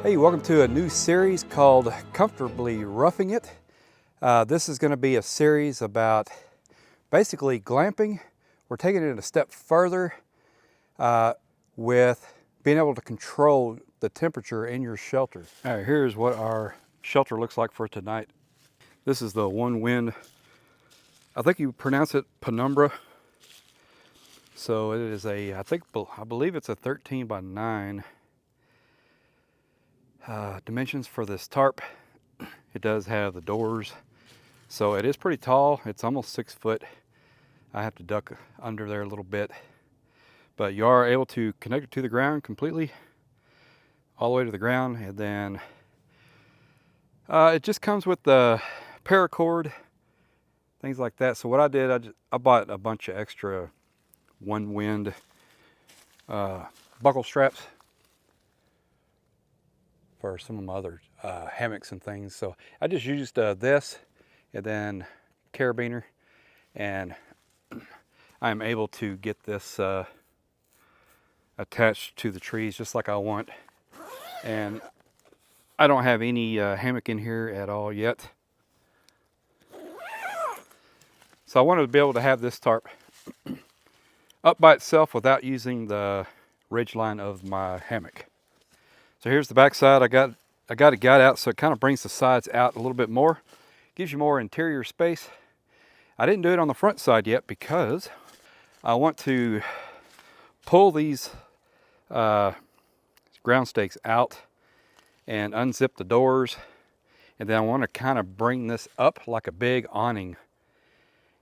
Hey, welcome to a new series called Comfortably Roughing It. This is going to be a series about basically glamping. We're taking it a step further with being able to control the temperature in your shelter. All right, here's what our shelter looks like for tonight. This is the Onewind. I think you pronounce it Penumbra. So it is I believe it's a 13 by 9. Dimensions for this tarp. It does have the doors, so it is pretty tall. It's almost 6 foot. I have to duck under there a little bit, but you are able to connect it to the ground completely, all the way to the ground. And then it just comes with the paracord, things like that. So what I did, I bought a bunch of extra Onewind buckle straps for some of my other hammocks and things. So I just used this and then carabiner, and I'm able to get this attached to the trees just like I want. And I don't have any hammock in here at all yet. So I wanted to be able to have this tarp up by itself without using the ridge line of my hammock. So here's the back side. I got it guide out, so it kind of brings the sides out a little bit more. Gives you more interior space. I didn't do it on the front side yet because I want to pull these ground stakes out and unzip the doors. And then I want to kind of bring this up like a big awning.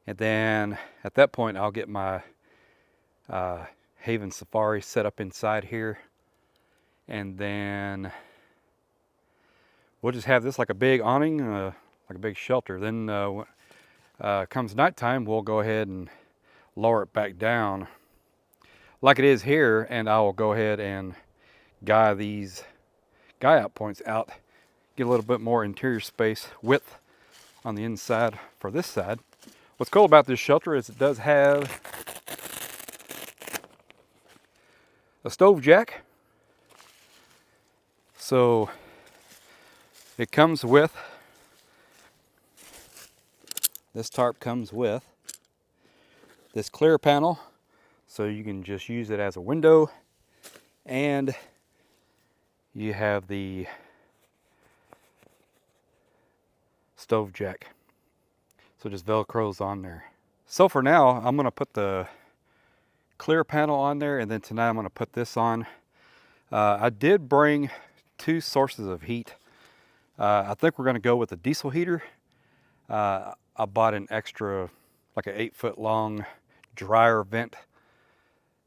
And then at that point, I'll get my Haven Safari set up inside here. And then we'll just have this like a big awning, like a big shelter. Then comes nighttime, we'll go ahead and lower it back down like it is here, and I will go ahead and guy these guy out points out, get a little bit more interior space width on the inside for this side. What's cool about this shelter is it does have a stove jack. So it comes with, this tarp comes with this clear panel, so you can just use it as a window, and you have the stove jack. So just Velcro's on there. So for now, I'm gonna put the clear panel on there, and then tonight I'm gonna put this on. I did bring 2 sources of heat. I think we're going to go with a diesel heater. I bought an extra, like an 8-foot long dryer vent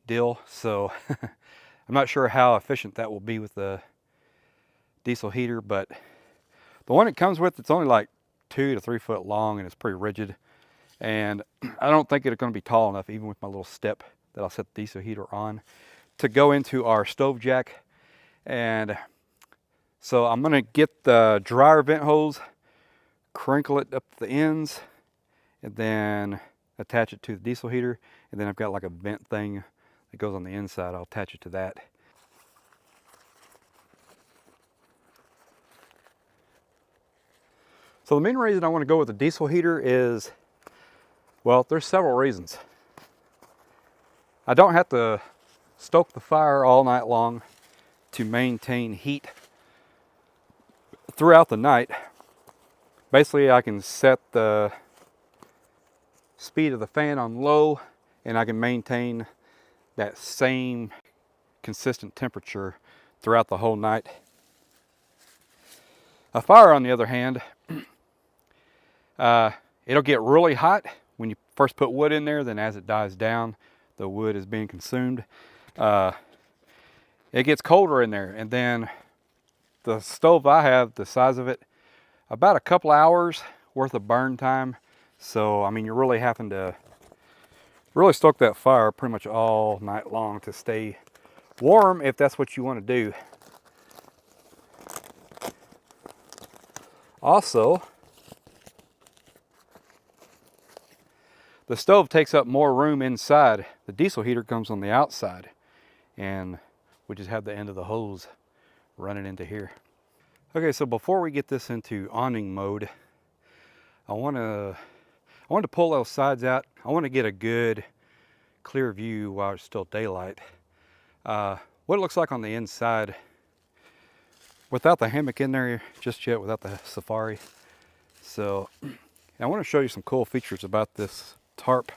deal. So I'm not sure how efficient that will be with the diesel heater, but the one it comes with, it's only like 2 to 3 foot long, and it's pretty rigid. And I don't think it's going to be tall enough, even with my little step that I'll set the diesel heater on, to go into our stove jack. And so I'm gonna get the dryer vent hose, crinkle it up the ends, and then attach it to the diesel heater. And then I've got like a vent thing that goes on the inside. I'll attach it to that. So the main reason I want to go with the diesel heater is, well, there's several reasons. I don't have to stoke the fire all night long to maintain heat throughout the night. Basically, I can set speed of the fan on low, and I can maintain that same consistent temperature throughout the whole night. A fire, on the other hand, it'll get really hot when you first put wood in there. Then as it dies down, the wood is being consumed. It gets colder in there, and then the stove I have, the size of it, about a couple hours worth of burn time. So I mean, you're really having to really stoke that fire pretty much all night long to stay warm, if that's what you want to do. Also, the stove takes up more room inside. The diesel heater comes on the outside, and we just have the end of the hose running into here. Okay, so before we get this into awning mode, I want to pull those sides out. I want to get a good clear view while it's still daylight. What it looks like on the inside without the hammock in there just yet, without the safari. So I want to show you some cool features about this tarp.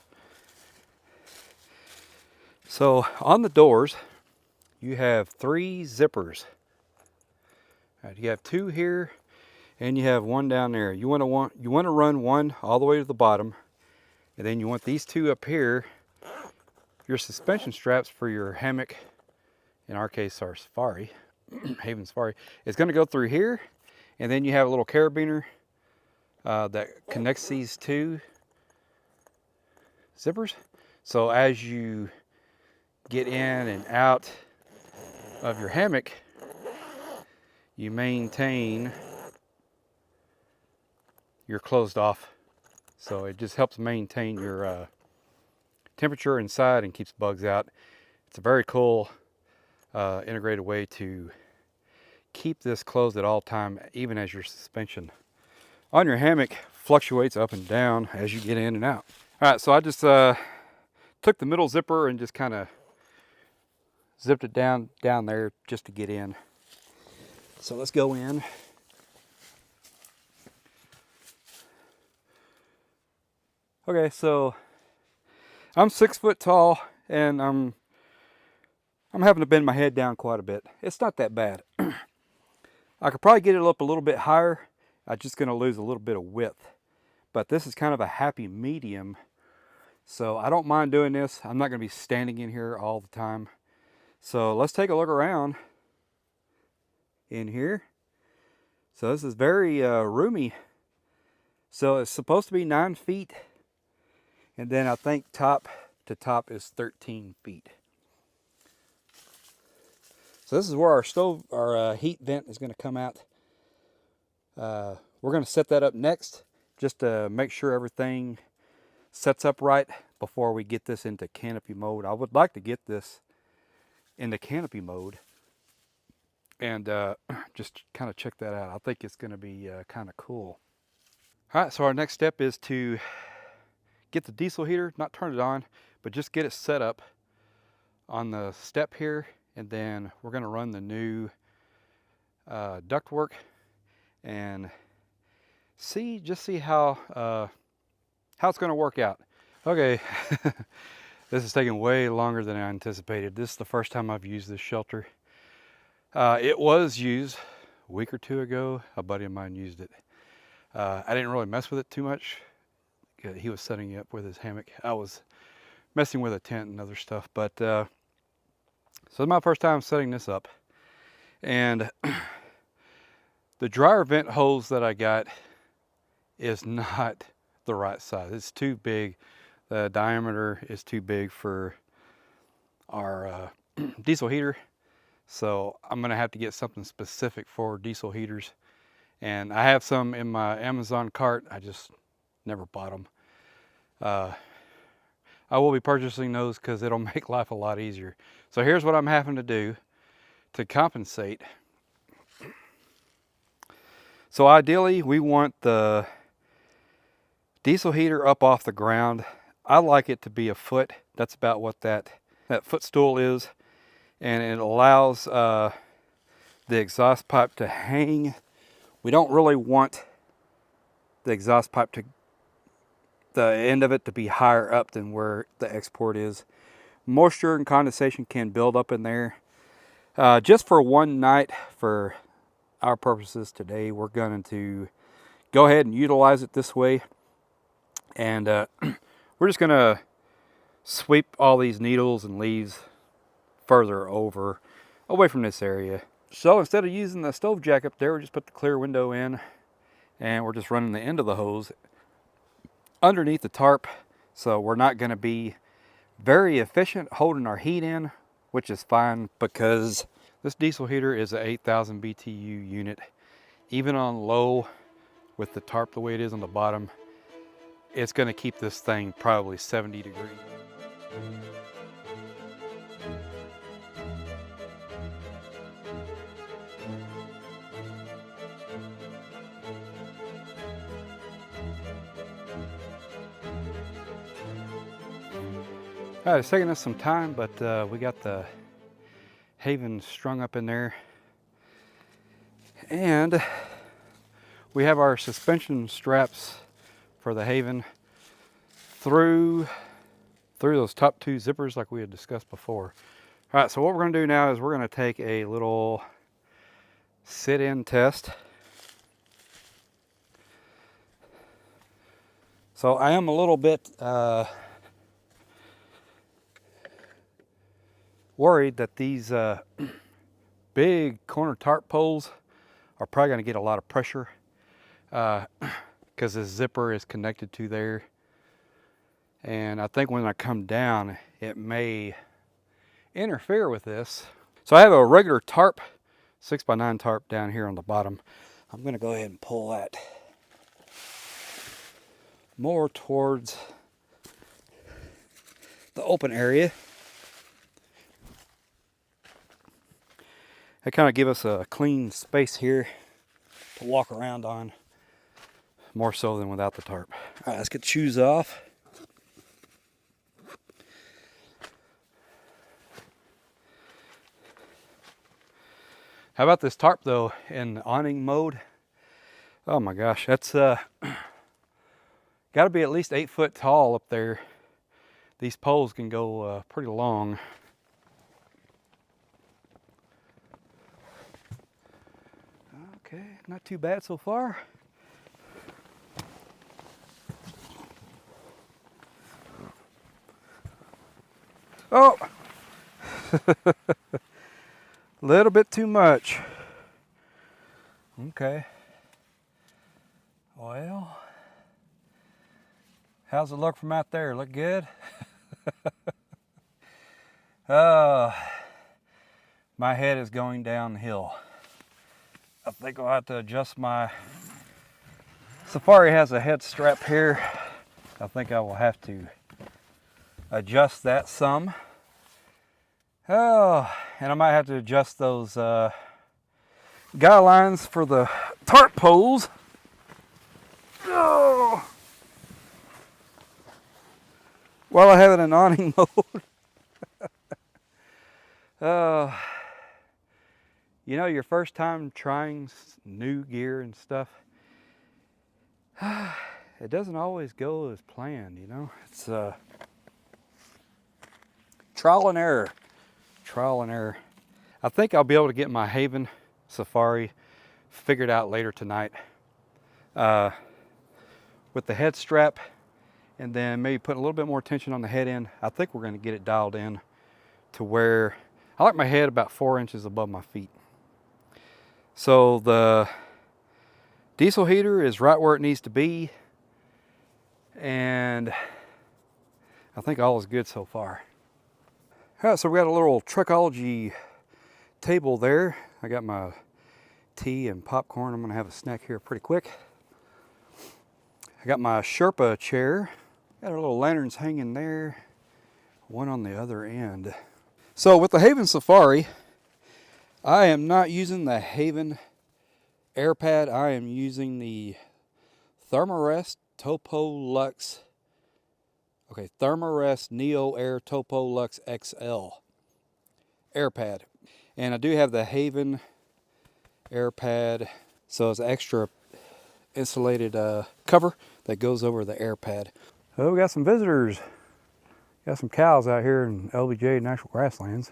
So on the doors, you have 3 zippers. You have 2 here, and you have 1 down there. You want to run one all the way to the bottom, and then you want these 2 up here. Your suspension straps for your hammock, in our case our safari, Haven Safari, is going to go through here, and then you have a little carabiner that connects these 2 zippers. So as you get in and out of your hammock, you maintain your closed off. So it just helps maintain your temperature inside and keeps bugs out. It's a very cool integrated way to keep this closed at all time, even as your suspension on your hammock fluctuates up and down as you get in and out. All right, so I just took the middle zipper and just kind of zipped it down there just to get in. So let's go in. Okay, so I'm 6 foot tall, and I'm having to bend my head down quite a bit. It's not that bad. I could probably get it up a little bit higher. I'm just going to lose a little bit of width. But this is kind of a happy medium. So I don't mind doing this. I'm not going to be standing in here all the time. So let's take a look around in here. So this is very roomy. So it's supposed to be 9 feet. And then I think top to top is 13 feet. So this is where our stove, our heat vent is going to come out. We're going to set that up next, just to make sure everything sets up right before we get this into canopy mode. I would like to get this into canopy mode and just kind of check that out. I think it's going to be kind of cool. All right, so our next step is to get the diesel heater, not turn it on, but just get it set up on the step here. And then we're going to run the new ductwork and see how it's going to work out. Okay, this is taking way longer than I anticipated. This is the first time I've used this shelter. It was used a week or 2 ago. A buddy of mine used it. I didn't really mess with it too much. He was setting it up with his hammock. I was messing with a tent and other stuff. But so it's my first time setting this up. And the dryer vent hose that I got is not the right size. It's too big. The diameter is too big for our diesel heater. So I'm going to have to get something specific for diesel heaters. And I have some in my Amazon cart. I just never bought them. I will be purchasing those because it'll make life a lot easier. So here's what I'm having to do to compensate. So ideally, we want the diesel heater up off the ground. I like it to be a foot. That's about what that footstool is. And it allows the exhaust pipe to hang. We don't really want the exhaust pipe to the end of it to be higher up than where the export is. Moisture and condensation can build up in there. Just for one night, for our purposes today, we're going to go ahead and utilize it this way. And we're just going to sweep all these needles and leaves further away from this area. So instead of using the stove jack up there, we just put the clear window in, and we're just running the end of the hose underneath the tarp. So we're not going to be very efficient holding our heat in, which is fine because this diesel heater is an 8,000 BTU unit. Even on low, with the tarp the way it is on the bottom, it's going to keep this thing probably 70 degrees. All right, it's taking us some time, but we got the Haven strung up in there. And we have our suspension straps for the Haven through those top two zippers like we had discussed before. All right, so what we're going to do now is we're going to take a little sit-in test. So I am a little bit worried that these big corner tarp poles are probably going to get a lot of pressure because this zipper is connected to there. And I think when I come down, it may interfere with this. So I have a regular tarp, 6x9 tarp down here on the bottom. I'm going to go ahead and pull that more towards the open area. That kind of give us a clean space here to walk around on, more so than without the tarp. All right, let's get the shoes off. How about this tarp though in awning mode? Oh my gosh, that's got to be at least 8 foot tall up there. These poles can go pretty long. Okay, not too bad so far. Oh, a little bit too much. Okay. Well, how's it look from out there? Look good? My head is going downhill. I think I'll have to adjust my... Safari has a head strap here. I think I will have to adjust that some. Oh, and I might have to adjust those guy lines for the tarp poles. Oh, while I have it in awning mode. You know, your first time trying new gear and stuff, it doesn't always go as planned, you know? It's trial and error. Trial and error. I think I'll be able to get my Haven Safari figured out later tonight with the head strap, and then maybe put a little bit more tension on the head end. I think we're going to get it dialed in to where I like my head about 4 inches above my feet. So the diesel heater is right where it needs to be, and I think all is good so far. All right, so we got a little Trekology table there. I got my tea and popcorn. I'm gonna have a snack here pretty quick. I got my Sherpa chair. Got our little lanterns hanging there, one on the other end. So with the Haven Safari, I am not using the Haven air pad. I am using the Thermarest Topo Lux. Okay, Thermarest Neo Air Topo Lux XL air pad. And I do have the Haven air pad. So it's an extra insulated cover that goes over the air pad. Oh, we got some visitors. Got some cows out here in LBJ Natural Grasslands.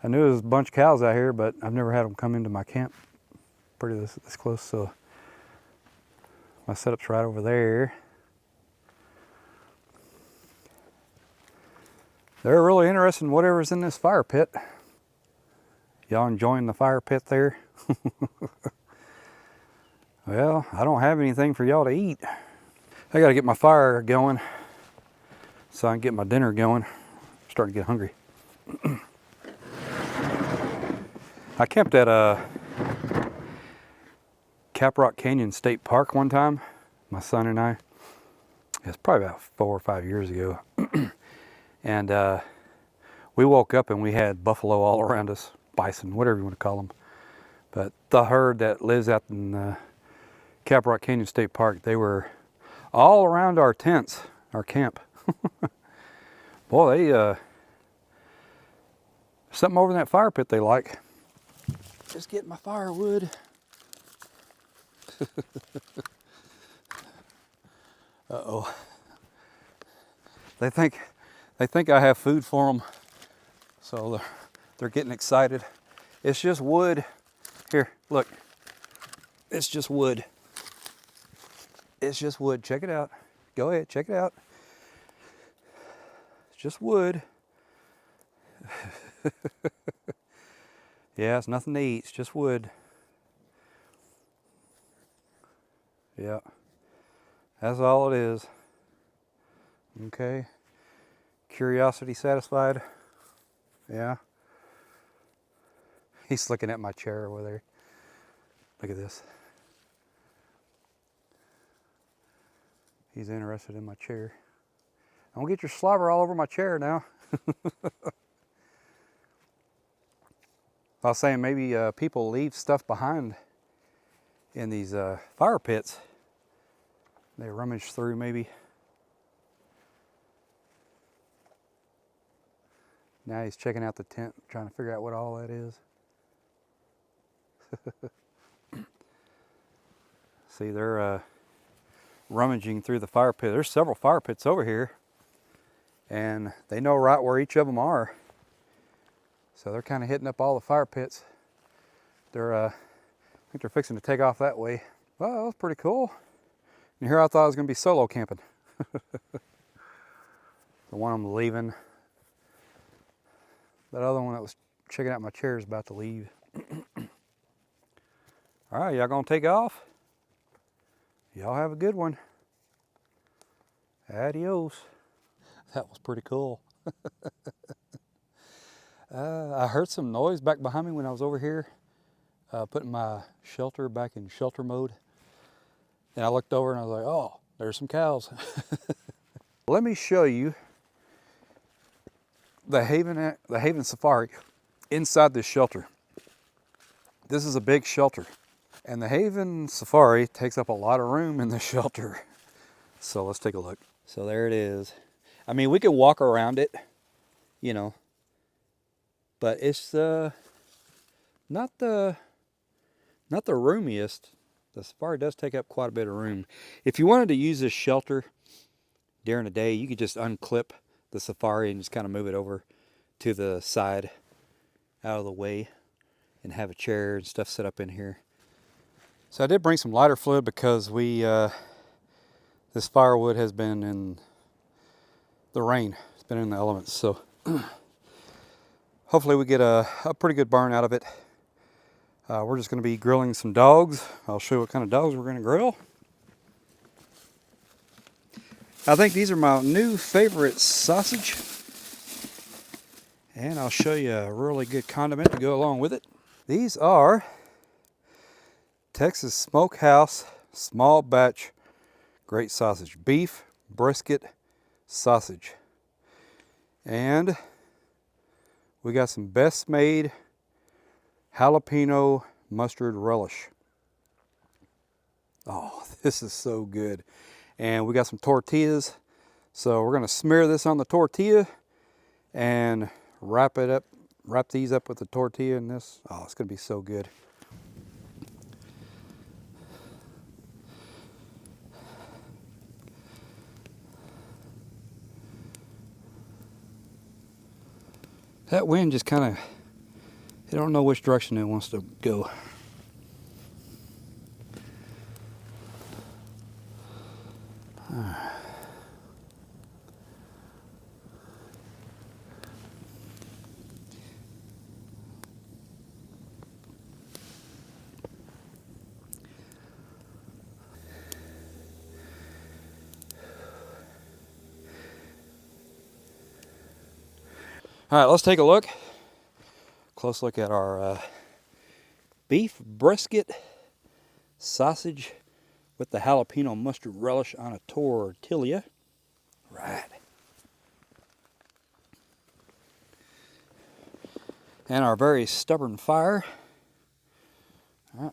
I knew there was a bunch of cows out here, but I've never had them come into my camp pretty this close. So my setup's right over there. They're really interested in whatever's in this fire pit. Y'all enjoying the fire pit there? Well, I don't have anything for y'all to eat. I gotta get my fire going so I can get my dinner going. I'm starting to get hungry. I camped at Caprock Canyon State Park one time, my son and I. It's probably about 4 or 5 years ago. And we woke up and we had buffalo all around us, bison, whatever you want to call them. But the herd that lives out in Caprock Canyon State Park, they were all around our tents, our camp. Boy, they something over in that fire pit they like. Just getting my firewood. Uh-oh. They think I have food for them, so they're getting excited. It's just wood. Here, look. It's just wood. It's just wood. Check it out. Go ahead, check it out. It's just wood. Yeah, it's nothing to eat. It's just wood. Yeah. That's all it is. Okay. Curiosity satisfied? Yeah. He's looking at my chair over there. Look at this. He's interested in my chair. Don't get your slobber all over my chair now. I was saying maybe people leave stuff behind in these fire pits. They rummage through maybe. Now he's checking out the tent, trying to figure out what all that is. See, they're rummaging through the fire pit. There's several fire pits over here, and they know right where each of them are. So they're kind of hitting up all the fire pits. I think they're fixing to take off that way. Well, that was pretty cool. And here I thought I was going to be solo camping. The one I'm leaving. That other one that was checking out my chair is about to leave. All right, y'all gonna take off? Y'all have a good one. Adios. That was pretty cool. I heard some noise back behind me when I was over here putting my shelter back in shelter mode. And I looked over and I was like, oh, there's some cows. Let me show you the Haven Safari inside this shelter. This is a big shelter. And the Haven Safari takes up a lot of room in the shelter. So let's take a look. So there it is. I mean, we could walk around it, you know, but it's not the roomiest. The Safari does take up quite a bit of room. If you wanted to use this shelter during the day, you could just unclip the Safari and just kind of move it over to the side out of the way and have a chair and stuff set up in here. So I did bring some lighter fluid because this firewood has been in the rain. It's been in the elements. So hopefully we get a pretty good burn out of it. We're just going to be grilling some dogs. I'll show you what kind of dogs we're going to grill. I think these are my new favorite sausage. And I'll show you a really good condiment to go along with it. These are Texas Smokehouse Small Batch Great Sausage. Beef, brisket, sausage. And we got some Best Made jalapeno mustard relish. Oh, this is so good. And we got some tortillas. So we're gonna smear this on the tortilla and wrap these up with the tortilla in this. Oh, it's gonna be so good. That wind just kind of, I don't know which direction it wants to go. All right, let's take a look. Close look at our beef brisket sausage with the jalapeno mustard relish on a tortilla. Right. And our very stubborn fire. All right.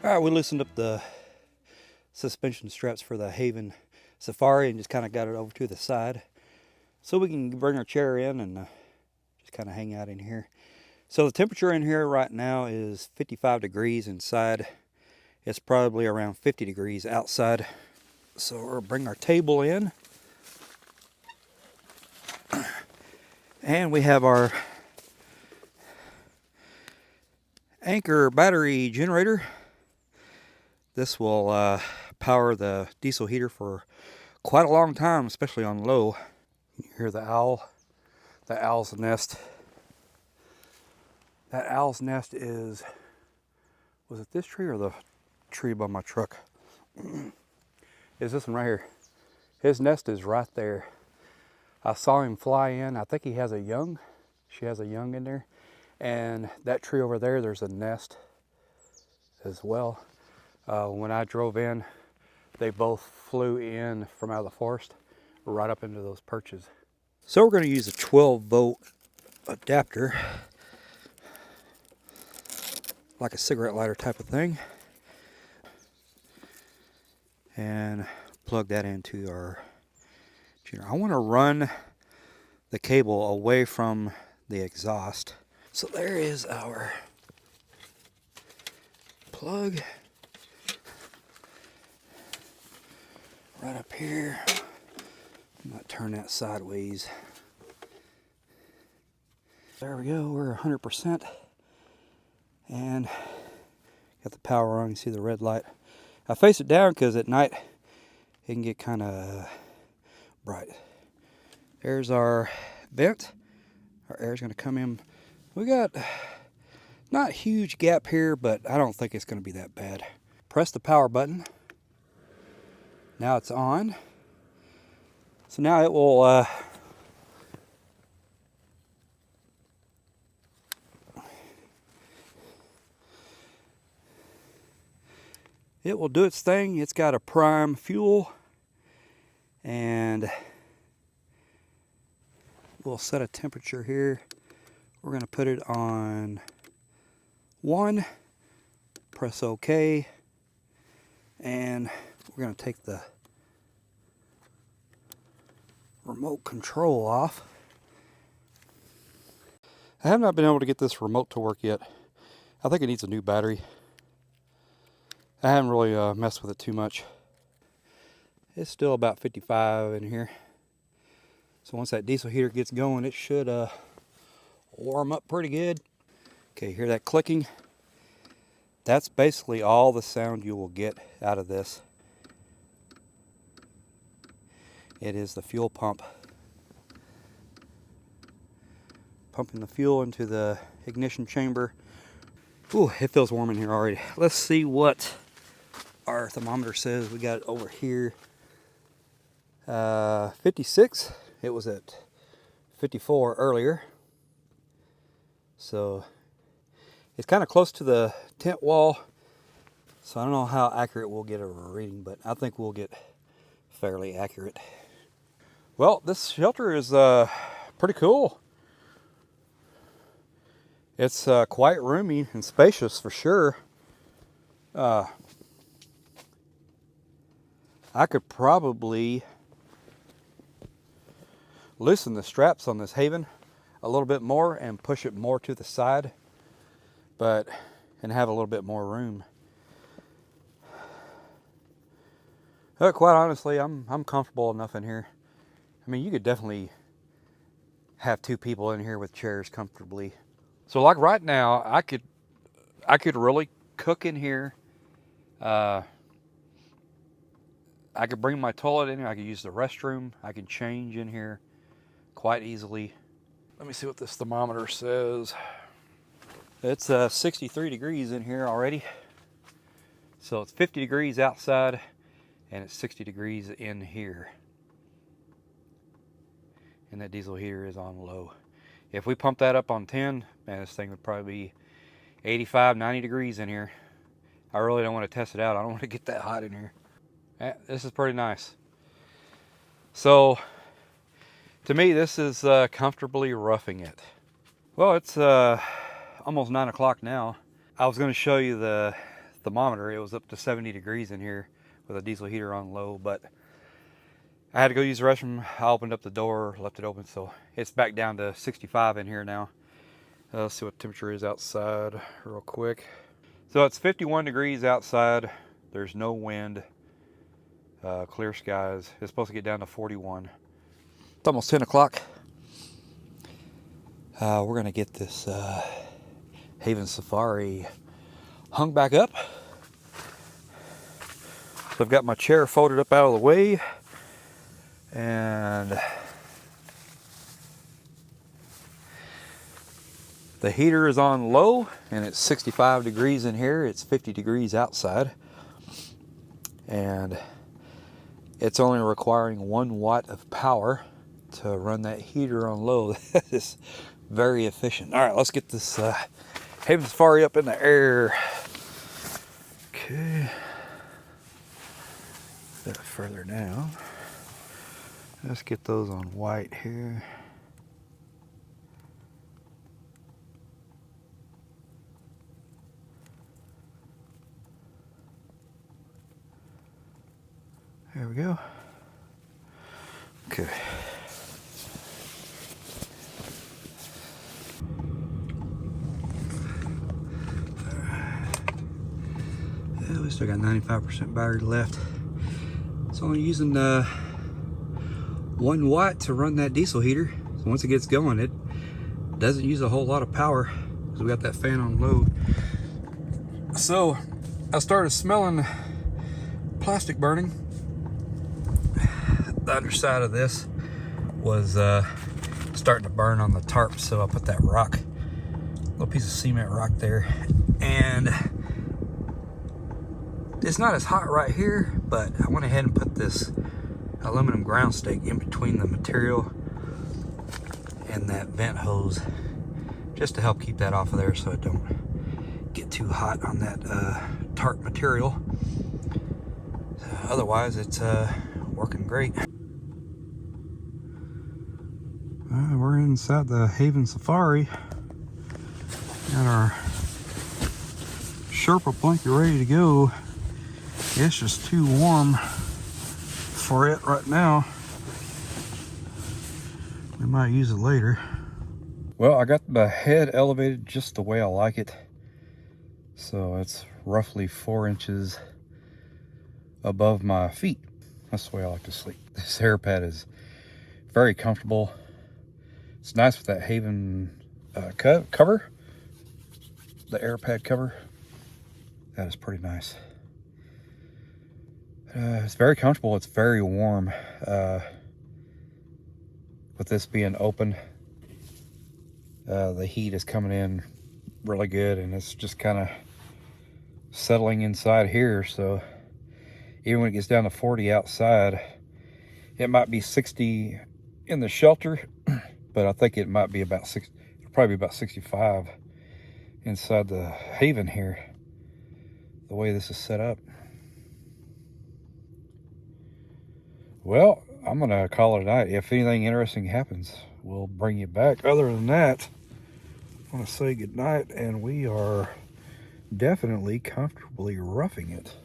All right, we loosened up the suspension straps for the Haven Safari and just kind of got it over to the side so we can bring our chair in and just kind of hang out in here. So the temperature in here right now is 55 degrees inside. It's probably around 50 degrees outside. So we'll bring our table in. And we have our Anchor battery generator. This will power the diesel heater for quite a long time, especially on low. You hear the owl, the owl's nest. That owl's nest is, was it this tree or the tree by my truck? Is this one right here. His nest is right there. I saw him fly in. I think he has a young. She has a young in there. And that tree over there, there's a nest as well. When I drove in, they both flew in from out of the forest right up into those perches. So we're going to use a 12-volt adapter, like a cigarette lighter type of thing, and plug that into our generator. I want to run the cable away from the exhaust. So there is our plug. Right up here. I might turn that sideways. There we go, we're 100%. And got the power on, you see the red light. I face it down because at night it can get kind of bright. There's our vent. Our air's going to come in. We got not a huge gap here, but I don't think it's going to be that bad. Press the power button. Now it's on. So now it will do its thing. It's got a prime fuel, and we'll set a temperature here. We're going to put it on 1, press OK, and we're going to take the remote control off. I have not been able to get this remote to work yet. I think it needs a new battery. I haven't really messed with it too much. It's still about 55 in here. So once that diesel heater gets going, it should warm up pretty good. Okay, hear that clicking? That's basically all the sound you will get out of this. It is the fuel pump. Pumping the fuel into the ignition chamber. Ooh, it feels warm in here already. Let's see what our thermometer says. We got it over here. 56. It was at 54 earlier. So it's kind of close to the tent wall. So I don't know how accurate we'll get a reading, but I think we'll get fairly accurate. Well, this shelter is pretty cool. It's quite roomy and spacious for sure. I could probably loosen the straps on this Haven a little bit more and push it more to the side, and have a little bit more room. Quite honestly, I'm comfortable enough in here. I mean, you could definitely have 2 people in here with chairs comfortably. So like right now, I could really cook in here. I could bring my toilet in here. I could use the restroom. I can change in here quite easily. Let me see what this thermometer says. It's 63 degrees in here already. So it's 50 degrees outside and it's 60 degrees in here. And that diesel heater is on low. If we pump that up on 10, man, this thing would probably be 85, 90 degrees in here. I really don't want to test it out. I don't want to get that hot in here. This is pretty nice. So, to me, this is comfortably roughing it. Well, it's almost 9 o'clock now. I was going to show you the thermometer. It was up to 70 degrees in here with a diesel heater on low, but I had to go use the restroom. I opened up the door, left it open, so it's back down to 65 in here now. Let's see what temperature is outside real quick. So it's 51 degrees outside. There's no wind. Clear skies. It's supposed to get down to 41. It's almost 10 o'clock. We're going to get this Haven Safari hung back up. So I've got my chair folded up out of the way. And the heater is on low and it's 65 degrees in here. It's 50 degrees outside. And it's only requiring 1 watt of power to run that heater on low. That is very efficient. All right, let's get this Haven Safari up in the air. Okay. A bit further down. Let's get those on white here. There we go. Okay. Yeah, we still got 95% battery left. It's only using 1 watt to run that diesel heater. So once it gets going, it doesn't use a whole lot of power because we got that fan on low. So I started smelling plastic burning. The underside of this was starting to burn on the tarp, so I put that rock, little piece of cement rock there, and it's not as hot right here, but I went ahead and put this aluminum ground stake in between the material and that vent hose just to help keep that off of there so it don't get too hot on that tarp material. Otherwise, it's working great. We're inside the Haven Safari. Got our Sherpa blanket ready to go. It's just too warm for it right now. We might use it later. Well, I got the head elevated just the way I like it. So it's roughly 4 inches above my feet. That's the way I like to sleep. This hair pad is very comfortable. It's nice with that Haven cover, the air pad cover. That is pretty nice. It's very comfortable. It's very warm. With this being open, the heat is coming in really good, and it's just kind of settling inside here. So even when it gets down to 40 outside, it might be 60 in the shelter, but I think it might be about probably about 65 inside the haven here, the way this is set up. Well, I'm gonna call it a night. If anything interesting happens, we'll bring you back. Other than that, I want to say good night, and we are definitely comfortably roughing it.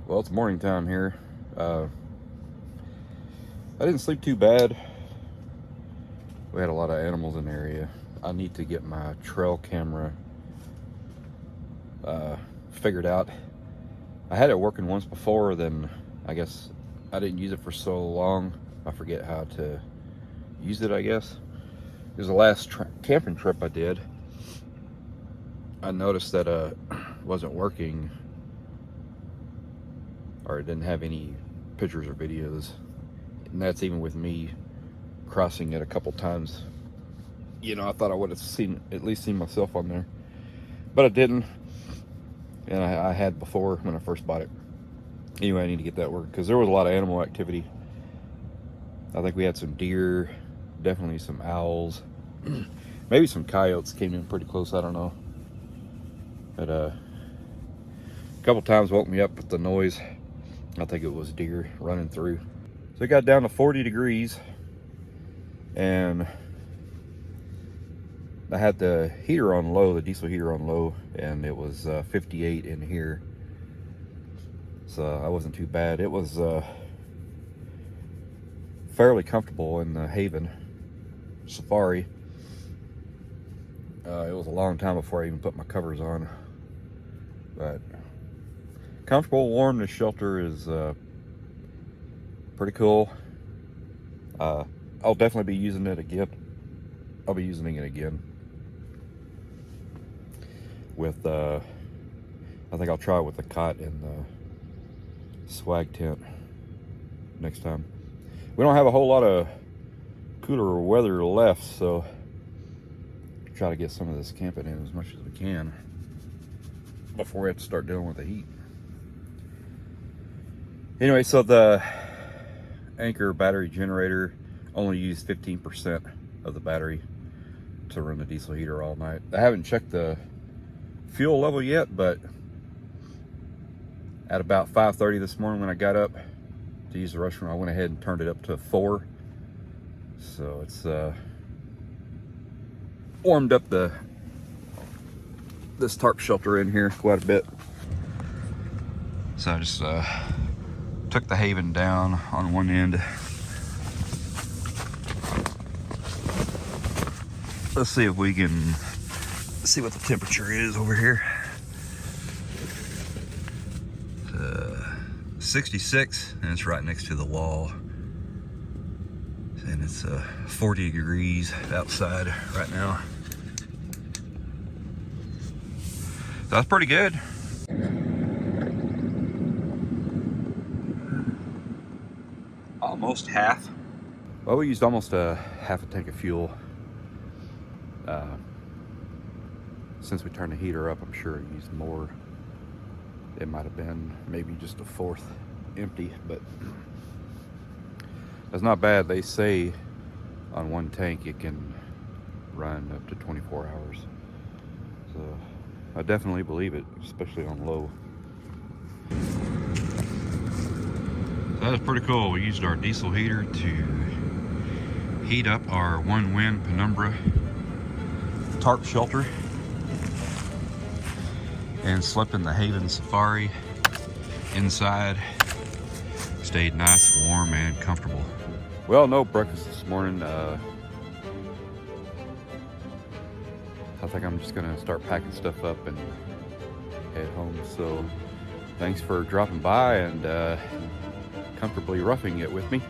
Well, it's morning time here. I didn't sleep too bad. We had a lot of animals in the area. I need to get my trail camera figured out. I had it working once before, then I guess I didn't use it for so long. I forget how to use it, I guess. It was the last camping trip I did. I noticed that it wasn't working, or it didn't have any pictures or videos. And that's even with me crossing it a couple times. You know, I thought I would have at least seen myself on there, but I didn't. And I had before when I first bought it. Anyway, I need to get that working because there was a lot of animal activity. I think we had some deer, definitely some owls, maybe some coyotes came in pretty close, I don't know. But a couple times woke me up with the noise. I think it was deer running through. So it got down to 40 degrees, and I had the heater on low, the diesel heater on low, and it was 58 in here. So I wasn't too bad. It was fairly comfortable in the haven safari. It was a long time before I even put my covers on, but comfortable, warm. The shelter is pretty cool. I'll definitely be using it again. I'll be using it again with I think I'll try it with the cot and the swag tent next time. We don't have a whole lot of cooler weather left, so try to get some of this camping in as much as we can before we have to start dealing with the heat. Anyway, so the Anchor battery generator only used 15% of the battery to run the diesel heater all night. I haven't checked the fuel level yet, but at about 5:30 this morning when I got up to use the restroom, I went ahead and turned it up to 4. So it's warmed up this tarp shelter in here quite a bit. So I just took the haven down on one end. Let's see if we can see what the temperature is over here. 66, and it's right next to the wall. And it's 40 degrees outside right now. That's pretty good. Almost half. Well, we used almost a half a tank of fuel. Since we turned the heater up, I'm sure it used more. It might have been maybe just a fourth empty, but that's not bad. They say on one tank it can run up to 24 hours. So I definitely believe it, especially on low. That is pretty cool. We used our diesel heater to heat up our Onewind Penumbra tarp shelter and slept in the Haven Safari inside. Stayed nice, warm, and comfortable. Well, no breakfast this morning. I think I'm just gonna start packing stuff up and head home. So thanks for dropping by and comfortably roughing it with me.